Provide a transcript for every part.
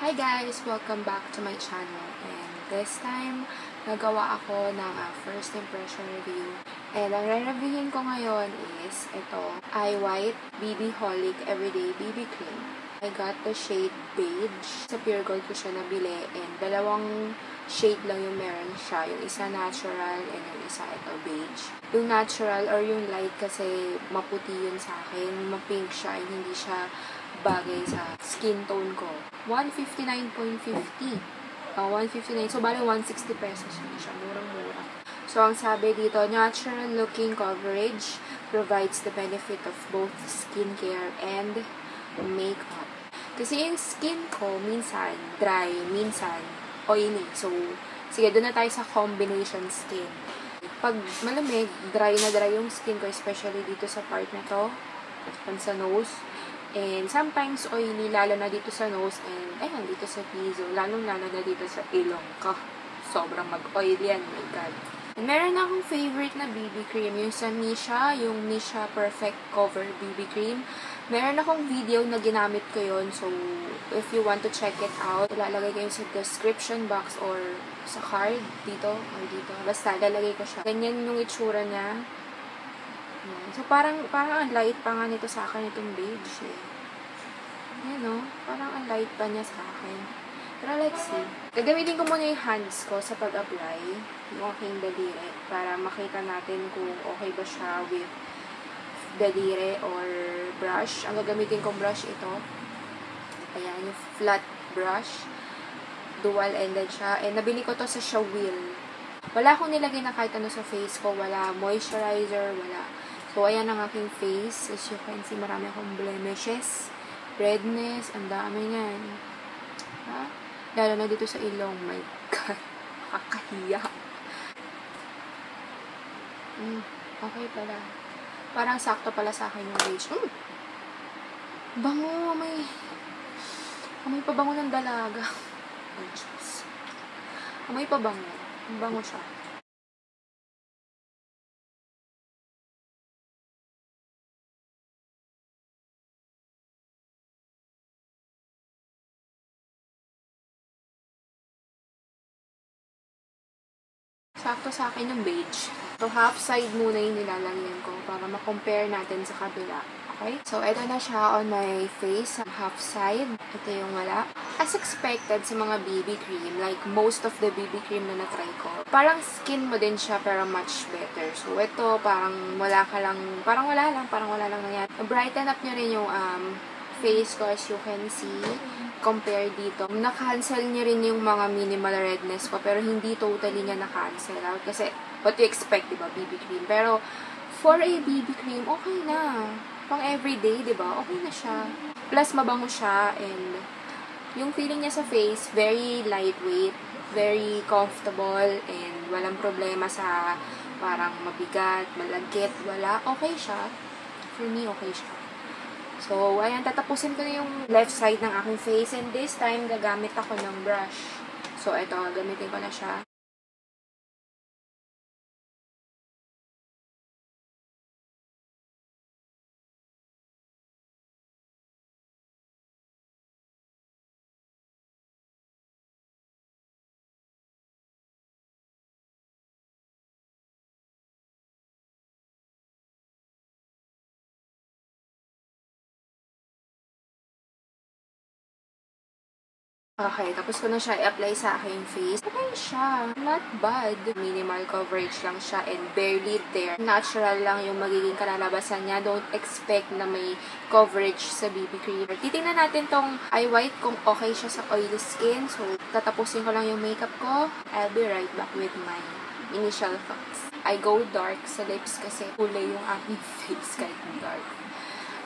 Hi guys! Welcome back to my channel. And this time, nagawa ako ng first impression review. And ang re-reviewin ko ngayon is ito, Eye White BB Holic Everyday BB Cream. I got the shade beige. Sa Pure Gold ko siya nabili. And dalawang shade lang yung meron siya. Yung isa natural and yung isa ito beige. Yung natural or yung light kasi maputi yun sa akin. Ma-pink siya and hindi siya bagay sa skin tone ko. 159.50. 159. So, bali 160 pesos yun siya. Murang-mura. So, ang sabi dito, natural looking coverage provides the benefit of both skincare and makeup. Kasi yung skin ko, minsan dry, minsan oily. So, sige, doon na tayo sa combination skin. Pag malamig, dry na dry yung skin ko, especially dito sa part na to, sa nose. And sometimes oily, lalo na dito sa nose and, ayun, dito sa T-zone, lalong-lalo na dito sa ilong ko. Sobrang mag-oil yan, my God. And meron akong favorite na BB cream, yung sa Missha, yung Missha Perfect Cover BB Cream. Meron akong video na ginamit ko yun, so if you want to check it out, ilalagay ko yun sa description box or sa card, dito or dito. Basta, ilalagay ko siya. Ganyan yung itsura niya. So, parang ang light pa nga nito sa akin, itong beige eh. Ayan o, parang ang light pa niya sa akin. Pero let's see. Gagamitin ko muna yung hands ko sa pag-apply, yung aking daliri, para makita natin kung okay ba siya with daliri or brush. Ang gagamitin kong brush ito. Ayan, yung flat brush. Dual-ended siya. And nabili ko to sa Shawil. Wala akong nilagay na kahit ano sa face ko. Wala moisturizer, wala. So, ayan ang aking face. As you can see, marami akong blemishes, redness, ang dami niyan. Ha? Lalo na dito sa ilong. My God. Kakahiya. Okay pala. Parang sakto pala sa akin yung beige. Bango. Amoy pa bango ng dalaga. Oh, Diyos. Amoy pa bango. Bango siya. Sakto sa akin yung beige. So, half side muna yung nilalagyan ko para ma-compare natin sa kabila. Okay? So, ito na siya on my face. Half side. Ito yung wala. As expected sa mga BB cream, like most of the BB cream na na-try ko, parang skin mo din siya pero much better. So, ito parang wala lang nangyari. Brighten up nyo rin yung face ko as you can see. Compare dito. Na-cancel niya rin yung mga minimal redness ko, pero hindi totally niya na-cancel out. Kasi, what you expect, diba, BB cream. Pero, for a BB cream, okay na. Pang everyday, diba, okay na siya. Plus, mabango siya, and yung feeling niya sa face, very lightweight, very comfortable, and walang problema sa parang mabigat, malagkit, wala. Okay siya. For me, okay siya. So, ayan, tatapusin ko na yung left side ng aking face. And this time, gagamit ako ng brush. So, ito, gamitin ko na siya. Okay, tapos ko na siya i-apply sa aking face. Okay siya. Not bad. Minimal coverage lang siya and barely there. Natural lang yung magiging kalalabasan niya. Don't expect na may coverage sa BB cream. Titingnan natin tong Eye White kung okay siya sa oily skin. So, tatapusin ko lang yung makeup ko. I'll be right back with my initial thoughts. I go dark sa lips kasi kulay yung aking face kahit dark.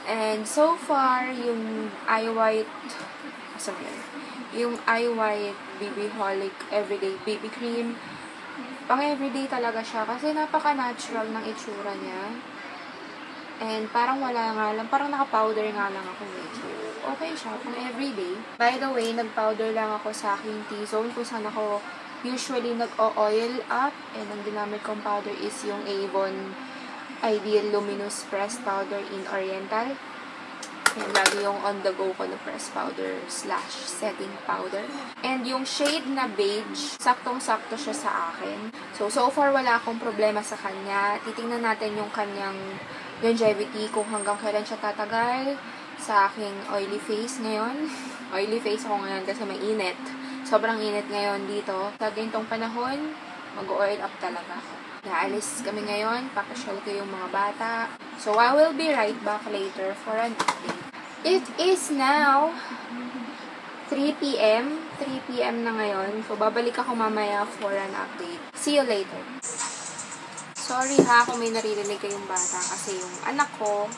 And so far, yung Eye White... yung Eye White BB Holic Everyday BB Cream, pang everyday talaga siya kasi napaka-natural ng itsura niya. And parang wala nga lang, parang naka-powder nga lang ako eh. So, okay siya, pang everyday. By the way, nag-powder lang ako sa aking T-zone kung saan ako usually nag-o-oil up. And ang ginamit kong powder is yung Avon Ideal Luminous Pressed Powder in Oriental. Yan, lagi yung on the go ko na press powder slash setting powder. And yung shade na beige, saktong-sakto siya sa akin. So far wala akong problema sa kanya. Titingnan natin yung kanyang longevity, kung hanggang kailan siya tatagal sa aking oily face ngayon. Oily face ako ngayon kasi may init. Sobrang init ngayon dito. Sa ganitong panahon, mag-oil up talaga ako. Naalis kami ngayon, papasyal ko yung mga bata. So, I will be right back later for an update. It is now 3 p.m. 3 p.m. na ngayon. So, babalik ako mamaya for an update. See you later. Sorry ha kung may naririnig kayong bata kasi yung anak ko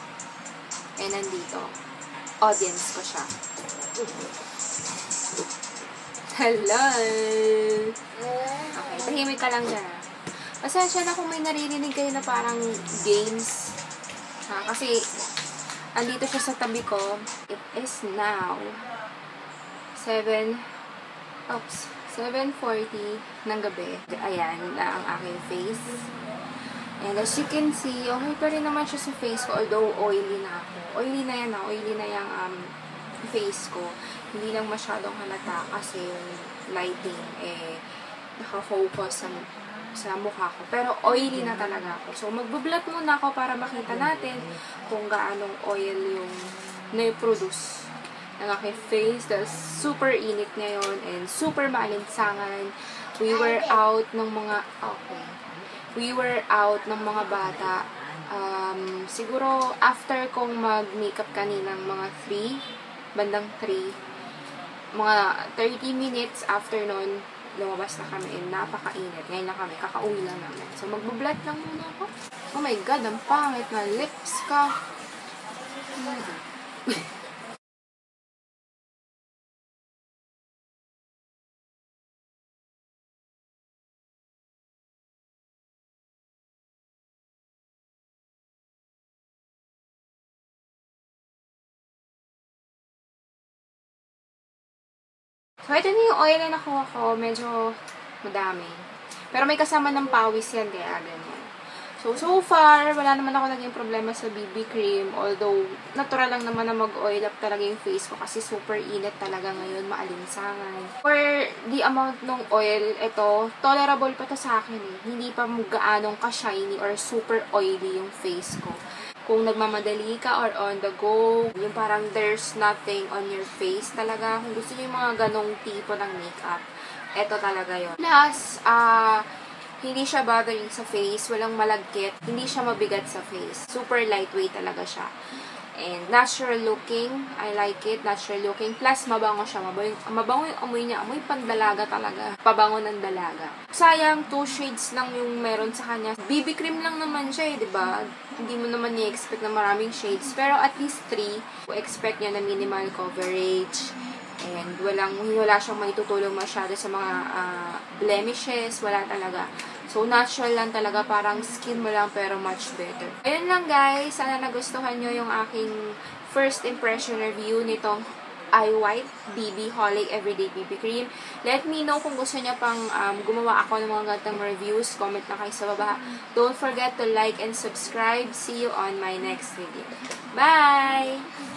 nandito. Audience ko siya. Hello! Okay, tahimik ka lang dyan. Pasensya na kung may naririnig kayo na parang games. Kasi, andito siya sa tabi ko. It is now 7:40 ng gabi. Ayan na ang aking face. And as you can see, okay pa rin naman siya sa face ko. Although, oily na ako. Oily na yan oily na yung face ko. Hindi lang masyadong halata kasi yung lighting nakafocus sa mukha ko. Pero oily na talaga ako. So, magbublot muna ako para makita natin kung gaanong oil yung na-produce ng aking face. Dahil super init ngayon and super maalinsangan. We were out ng mga bata. Siguro, after kong mag-makeup kaninang mga 3, bandang 3, mga 30 minutes after nun, lumabas na kami and napakainit. Ngayon lang kami, kakauwi lang namin. So, magbablot lang muna ako. Oh my God, ang pangit na lips ka. So, ito na yung oil na nakuha ko. Medyo madami. Pero may kasama ng pawis yan, kaya ganyan. So far, wala naman ako naging problema sa BB cream. Although, natural lang naman na mag-oil up talaga yung face ko kasi super init talaga ngayon, maalinsangan. For the amount ng oil, ito, tolerable pa to sa akin eh. Hindi pa gaanong ka-shiny or super oily yung face ko. Kung nagmamadali ka or on the go, yung parang there's nothing on your face talaga. Kung gusto niyo yung mga ganong tipo ng makeup, eto talaga yon. Plus, hindi siya bothering sa face, walang malagkit, hindi siya mabigat sa face. Super lightweight talaga siya. And natural looking, I like it, natural looking. Plus, mabango siya, mabango yung amoy niya, amoy pandalaga talaga. Pabango ng dalaga. Sayang, 2 shades lang yung meron sa kanya. BB cream lang naman siya eh, diba? Hindi mo naman i-expect na maraming shades. Pero at least 3, expect niya na minimal coverage. And wala siyang maitutulong masyado sa mga blemishes, wala talaga. So, natural lang talaga, parang skin mo lang pero much better. Ayun lang guys, sana nagustuhan nyo yung aking first impression review nitong iWhite BB Holic Everyday BB Cream. Let me know kung gusto niya pang gumawa ako ng mga gantang reviews. Comment na kayo sa baba. Don't forget to like and subscribe. See you on my next video. Bye!